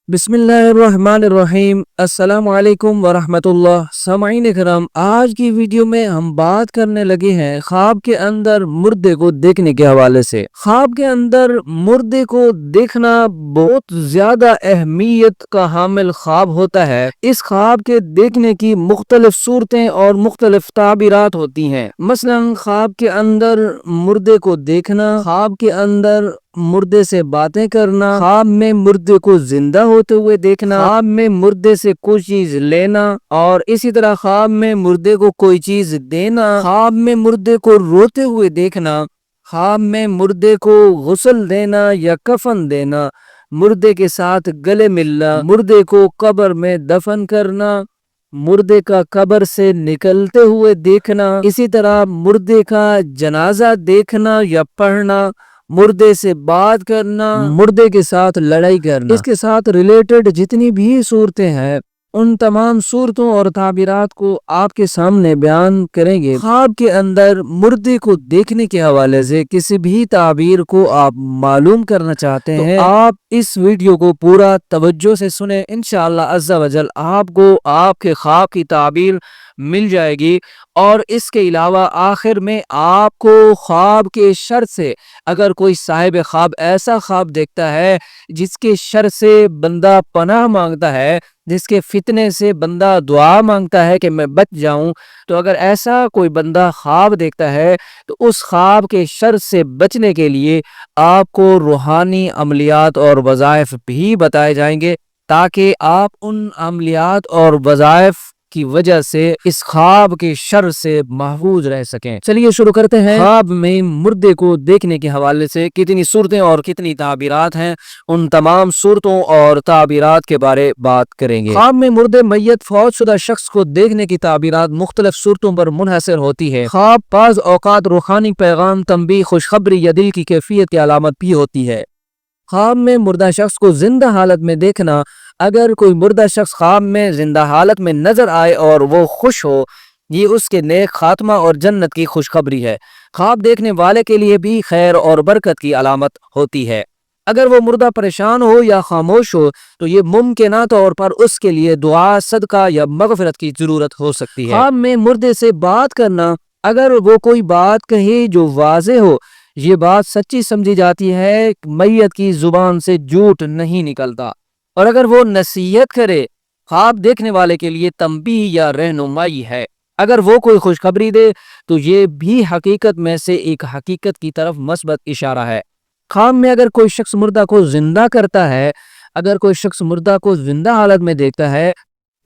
बिस्मिल्लाहिर्रहमानिर्रहीम। अस्सलाम वालेकुम वरहमतुल्लाह। सामाईन करम, आज की वीडियो में हम बात करने लगे हैं ख्वाब के अंदर मुर्दे को देखने के हवाले से। ख्वाब के अंदर मुर्दे को देखना बहुत ज्यादा अहमियत का हामिल ख्वाब होता है। इस ख्वाब के देखने की मुख्तलिफ सूरतें और मुख्तलिफ ताबीरात होती हैं। मसलन ख्वाब के अंदर मुर्दे को देखना, ख्वाब के अंदर मुर्दे से बातें करना, ख्वाब में मुर्दे को जिंदा होते हुए देखना, ख्वाब में मुर्दे से कोई चीज लेना, और इसी तरह ख्वाब में मुर्दे को कोई चीज देना, ख्वाब में मुर्दे को रोते हुए देखना, ख्वाब में मुर्दे को गुस्ल देना या कफन देना, मुर्दे के साथ गले मिलना, मुर्दे को कब्र में दफन करना, मुर्दे का कब्र से निकलते हुए देखना, इसी तरह मुर्दे का जनाजा देखना या पढ़ना, मुर्दे से बात करना, मुर्दे के साथ लड़ाई करना। इसके साथ रिलेटेड जितनी भी सूरतें हैं उन तमाम सूरतों और ताबीरात को आपके सामने बयान करेंगे। ख्वाब के अंदर मुर्दे को देखने के हवाले से किसी भी ताबीर को आप मालूम करना चाहते हैं, आप इस वीडियो को पूरा तवज्जो से सुने। इंशाअल्लाह अज़्ज़ा वजल आपको आपके ख्वाब की ताबीर मिल जाएगी। और इसके अलावा आखिर में आपको ख्वाब के शर से, अगर कोई साहिब ख्वाब ऐसा ख्वाब देखता है जिसके शर से बंदा पनाह मांगता है, जिसके फितने से बंदा दुआ मांगता है कि मैं बच जाऊं, तो अगर ऐसा कोई बंदा ख्वाब देखता है तो उस ख्वाब के शर से बचने के लिए आपको रूहानी अमलियात और वज़ाइफ भी बताए जाएंगे, ताकि आप उन अमलियात और वज़ाइफ की वजह से इस ख्वाब के शर से महफूज रह सकें। चलिए शुरू करते हैं। ख्वाब में मुर्दे को देखने के हवाले से कितनी सूरतें और कितनी ताबीरात हैं, उन तमाम सूरतों और ताबीरात के बारे बात करेंगे। ख्वाब में मुर्दे मैयत फौतशुदा शख्स को देखने की ताबीरात मुख्तलिफ सूरतों पर मुनहसर होती है। ख्वाब बाज़ औकात रूहानी पैगाम, तंबीह, खुशखबरी या दिल की कैफियत की अलामत भी होती है। ख्वाब में मुर्दा शख्स को जिंदा हालत में देखना, अगर कोई मुर्दा शख्स ख्वाब में जिंदा हालत में नजर आए और वो खुश हो, ये उसके नेक खात्मा और जन्नत की खुशखबरी है। ख्वाब देखने वाले के लिए भी खैर और बरकत की अलामत होती है। अगर वो मुर्दा परेशान हो या खामोश हो तो ये मुमकिन तौर पर उसके लिए दुआ, सदका या मगफिरत की जरूरत हो सकती है। ख्वाब में मुर्दे से बात करना, अगर वो कोई बात कहे जो वाज़े हो, ये बात सच्ची समझी जाती है, मैयत की जुबान से झूठ नहीं निकलता। और अगर वो नसीहत करे, ख्वाब देखने वाले के लिए तंबीह या रहनुमाई है। अगर वो कोई खुशखबरी दे तो ये भी हकीकत में से एक हकीकत की तरफ मस्बत इशारा है। ख्वाब में अगर कोई शख्स मुर्दा को जिंदा करता है, अगर कोई शख्स मुर्दा को जिंदा हालत में देखता है,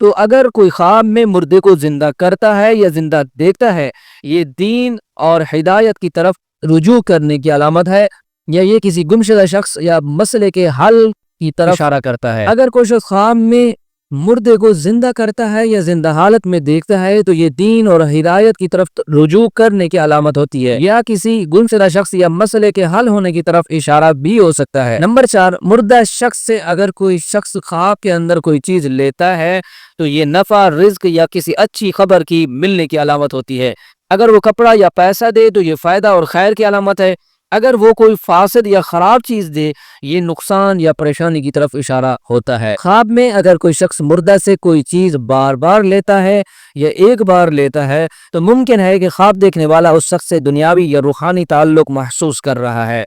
तो अगर कोई ख्वाब में मुर्दे को जिंदा करता है या जिंदा देखता है, ये दीन और हिदायत की तरफ रुजू करने की अलामत है, या ये किसी गुमशुदा शख्स या मसले के हल की तरफ इशारा करता है। अगर कोई शख्स ख्वाब में मुर्दे को जिंदा करता है या जिंदा हालत में देखता है तो ये दीन और हिदायत की तरफ रुजू करने की अलामत होती है, या किसी गुमशुदा शख्स या मसले के हल होने की तरफ इशारा भी हो सकता है। नंबर 4, मुर्दा शख्स से अगर कोई शख्स ख्वाब के अंदर कोई चीज लेता है तो ये नफा, रिज्क या किसी अच्छी खबर की मिलने की अलामत होती है। अगर वो कपड़ा या पैसा दे तो ये फायदा और खैर की अलामत है। अगर वो कोई फासिद या खराब चीज दे, ये नुकसान या परेशानी की तरफ इशारा होता है। ख्वाब में अगर कोई शख्स मुर्दा से कोई चीज बार बार लेता है या एक बार लेता है तो मुमकिन है कि ख्वाब देखने वाला उस शख्स से दुनियावी या रूहानी ताल्लुक महसूस कर रहा है।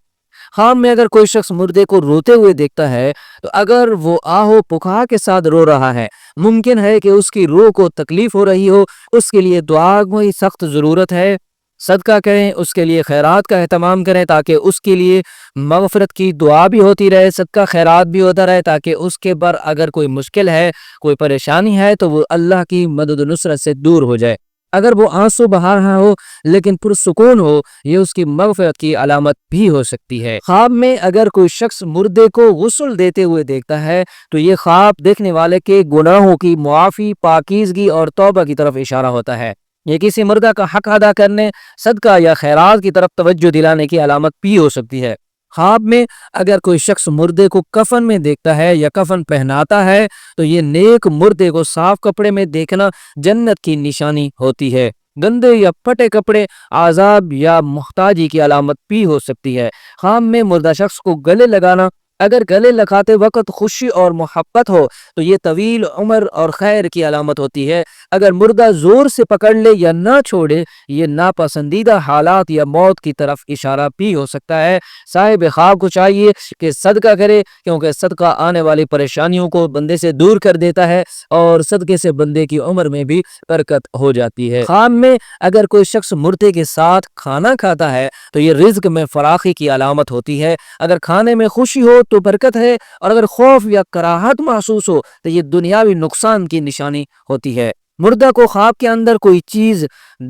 ख्वाब में अगर कोई शख्स मुर्दे को रोते हुए देखता है तो अगर वो आहो पुकार के साथ रो रहा है, मुमकिन है कि उसकी रूह को तकलीफ हो रही हो, उसके लिए दुआ की सख्त जरूरत है। सदका करें, उसके लिए खैरात का एहतमाम करें ताकि उसके लिए मगफरत की दुआ भी होती रहे, सदका खैरात भी होता रहे, ताकि उसके पर अगर कोई मुश्किल है, कोई परेशानी है तो वो अल्लाह की मदद नुसरत से दूर हो जाए। अगर वो आंसू बहा रहा हो लेकिन पुरसुकून हो, ये उसकी मगफरत की अलामत भी हो सकती है। ख्वाब में अगर कोई शख्स मुर्दे को गुस्ल देते हुए देखता है तो ये ख्वाब देखने वाले के गुनाहों की मुआफ़ी, पाकीज़गी और तौबा की तरफ इशारा होता है। ये किसी मुर्दा का हक अदा करने, सदका या खैरात की तरफ तवज्जो दिलाने की अलामत भी हो सकती है। ख्वाब में अगर कोई शख्स मुर्दे को कफन में देखता है या कफन पहनाता है तो ये नेक मुर्दे को साफ कपड़े में देखना जन्नत की निशानी होती है। गंदे या फटे कपड़े आजाब या मुहताजी की अलामत भी हो सकती है। ख्वाब में मुर्दा शख्स को गले लगाना, اگر گلے لگاتے وقت خوشی اور محبت ہو تو یہ طویل عمر اور خیر کی علامت ہوتی ہے۔ اگر مردہ زور سے پکڑ لے یا نہ چھوڑے، یہ ناپسندیدہ حالات یا موت کی طرف اشارہ بھی ہو سکتا ہے۔ صاحب خواب کو چاہیے کہ صدقہ کرے، کیونکہ صدقہ آنے والی پریشانیوں کو بندے سے دور کر دیتا ہے اور صدقے سے بندے کی عمر میں بھی برکت ہو جاتی ہے۔ خواب میں اگر کوئی شخص مردے کے ساتھ کھانا کھاتا ہے تو یہ رزق میں فراخی کی علامت ہوتی ہے۔ اگر کھانے میں خوشی ہو تو برکت ہے، اور اگر خوف یا کراہت محسوس ہو تو یہ دنیاوی نقصان کی نشانی ہوتی ہے۔ مردہ کو خواب کے اندر کوئی چیز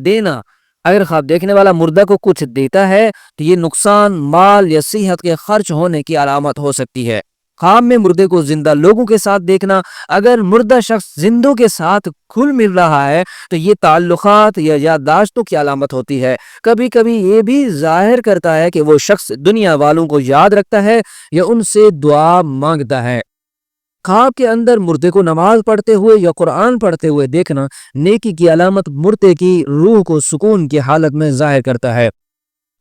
دینا، اگر خواب دیکھنے والا مردہ کو کچھ دیتا ہے تو یہ نقصان، مال یا صحت کے خرچ ہونے کی علامت ہو سکتی ہے۔ خواب میں مردے کو زندہ لوگوں کے ساتھ دیکھنا، اگر مردہ شخص زندوں کے ساتھ کھل مل رہا ہے تو یہ تعلقات یا یادداشتوں کی علامت ہوتی ہے۔ کبھی کبھی یہ بھی ظاہر کرتا ہے کہ وہ شخص دنیا والوں کو یاد رکھتا ہے یا ان سے دعا مانگتا ہے۔ خواب کے اندر مردے کو نماز پڑھتے ہوئے یا قرآن پڑھتے ہوئے دیکھنا نیکی کی علامت مردے کی روح کو سکون کی حالت میں ظاہر کرتا ہے۔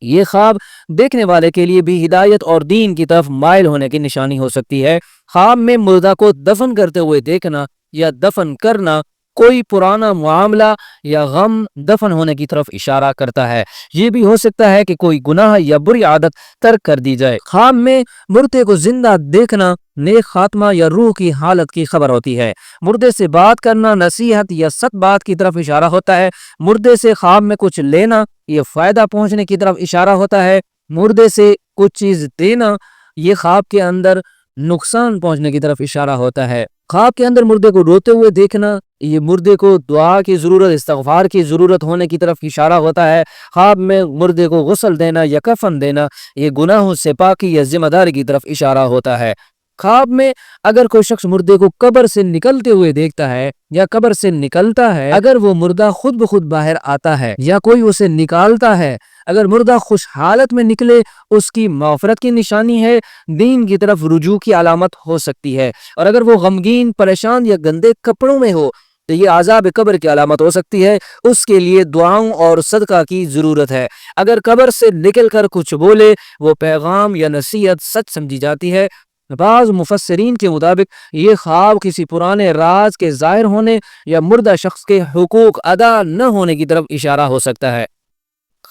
یہ خواب دیکھنے والے کے لیے بھی ہدایت اور دین کی طرف مائل ہونے کی نشانی ہو سکتی ہے۔ خواب میں مردہ کو دفن کرتے ہوئے دیکھنا یا دفن کرنا کوئی پرانا معاملہ یا غم دفن ہونے کی طرف اشارہ کرتا ہے۔ یہ بھی ہو سکتا ہے کہ کوئی گناہ یا بری عادت ترک کر دی جائے۔ خواب میں مردے کو زندہ دیکھنا نیک خاتمہ یا روح کی حالت کی خبر ہوتی ہے۔ مردے سے بات کرنا نصیحت یا سچ بات کی طرف اشارہ ہوتا ہے۔ مردے سے خواب میں کچھ لینا یہ فائدہ پہنچنے کی طرف اشارہ ہوتا ہے۔ مردے سے کچھ چیز دینا یہ خواب کے اندر نقصان پہنچنے کی طرف اشارہ ہوتا ہے۔ خواب کے اندر مردے کو روتے ہوئے دیکھنا یہ مردے کو دعا کی ضرورت، استغفار کی ضرورت ہونے کی طرف اشارہ ہوتا ہے۔ خواب میں مردے کو غسل دینا یا کفن دینا یہ گناہوں سے پاکی یا ذمہ داری کی طرف اشارہ ہوتا ہے۔ خواب میں اگر کوئی شخص مردے کو قبر سے نکلتے ہوئے دیکھتا ہے یا قبر سے نکلتا ہے، اگر وہ مردہ خود بخود باہر آتا ہے یا کوئی اسے نکالتا ہے، اگر مردہ خوش حالت میں نکلے اس کی مغفرت کی نشانی ہے، دین کی طرف رجوع کی علامت ہو سکتی ہے، اور اگر وہ غمگین، پریشان یا گندے کپڑوں میں ہو تو یہ عذاب قبر کی علامت ہو سکتی ہے۔ اس کے لیے دعاؤں اور صدقہ کی ضرورت ہے۔ اگر قبر سے نکل کر کچھ بولے وہ پیغام یا نصیحت سچ سمجھی جاتی ہے۔ بعض مفسرین کے مطابق یہ خواب کسی پرانے راز کے ظاہر ہونے یا مردہ شخص کے حقوق ادا نہ ہونے کی طرف اشارہ ہو سکتا ہے۔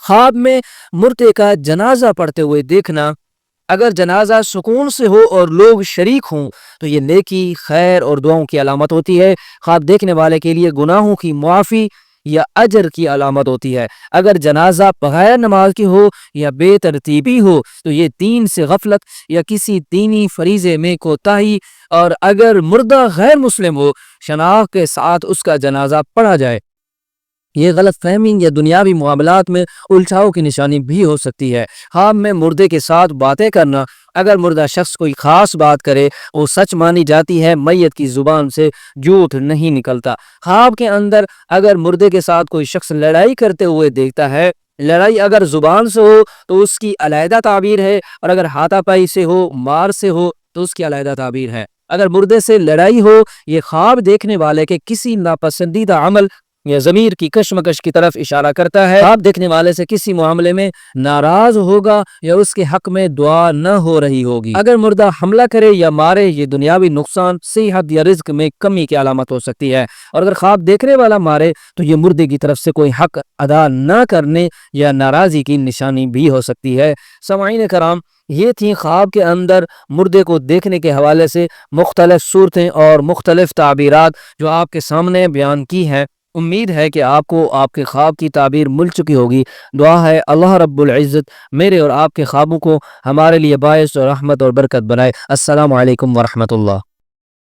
خواب میں مردے کا جنازہ پڑھتے ہوئے دیکھنا، اگر جنازہ سکون سے ہو اور لوگ شریک ہوں تو یہ نیکی، خیر اور دعاؤں کی علامت ہوتی ہے۔ خواب دیکھنے والے کے لیے گناہوں کی معافی یا اجر کی علامت ہوتی ہے۔ اگر جنازہ بغیر نماز کی ہو یا بے ترتیبی ہو تو یہ دین سے غفلت یا کسی دینی فریضے میں کوتاہی، اور اگر مردہ غیر مسلم ہو شناخت کے ساتھ اس کا جنازہ پڑھا جائے یہ غلط فہمی یا دنیاوی معاملات میں الجھاؤ کی نشانی بھی ہو سکتی ہے۔ خواب میں مردے کے ساتھ باتیں کرنا، اگر مردہ شخص کوئی خاص بات کرے وہ سچ مانی جاتی ہے، میت کی زبان سے جھوٹ نہیں نکلتا۔ خواب کے اندر اگر مردے کے ساتھ کوئی شخص لڑائی کرتے ہوئے دیکھتا ہے، لڑائی اگر زبان سے ہو تو اس کی علیحدہ تعبیر ہے، اور اگر ہاتھا پائی سے ہو، مار سے ہو تو اس کی علیحدہ تعبیر ہے۔ اگر مردے سے لڑائی ہو یہ خواب دیکھنے والے کے کسی ناپسندیدہ عمل یا ضمیر کی کشمکش کی طرف اشارہ کرتا ہے۔ خواب دیکھنے والے سے کسی معاملے میں ناراض ہوگا یا اس کے حق میں دعا نہ ہو رہی ہوگی۔ اگر مردہ حملہ کرے یا مارے یہ دنیاوی نقصان، صحت یا رزق میں کمی کی علامت ہو سکتی ہے، اور اگر خواب دیکھنے والا مارے تو یہ مردے کی طرف سے کوئی حق ادا نہ کرنے یا ناراضی کی نشانی بھی ہو سکتی ہے۔ سامعین کرام، یہ تھی خواب کے اندر مردے کو دیکھنے کے حوالے سے مختلف صورتیں اور مختلف تعبیرات جو آپ کے سامنے بیان کی ہیں۔ امید ہے کہ آپ کو آپ کے خواب کی تعبیر مل چکی ہوگی۔ دعا ہے اللہ رب العزت میرے اور آپ کے خوابوں کو ہمارے لیے باعث اور رحمت اور برکت بنائے۔ السلام علیکم ورحمۃ اللہ۔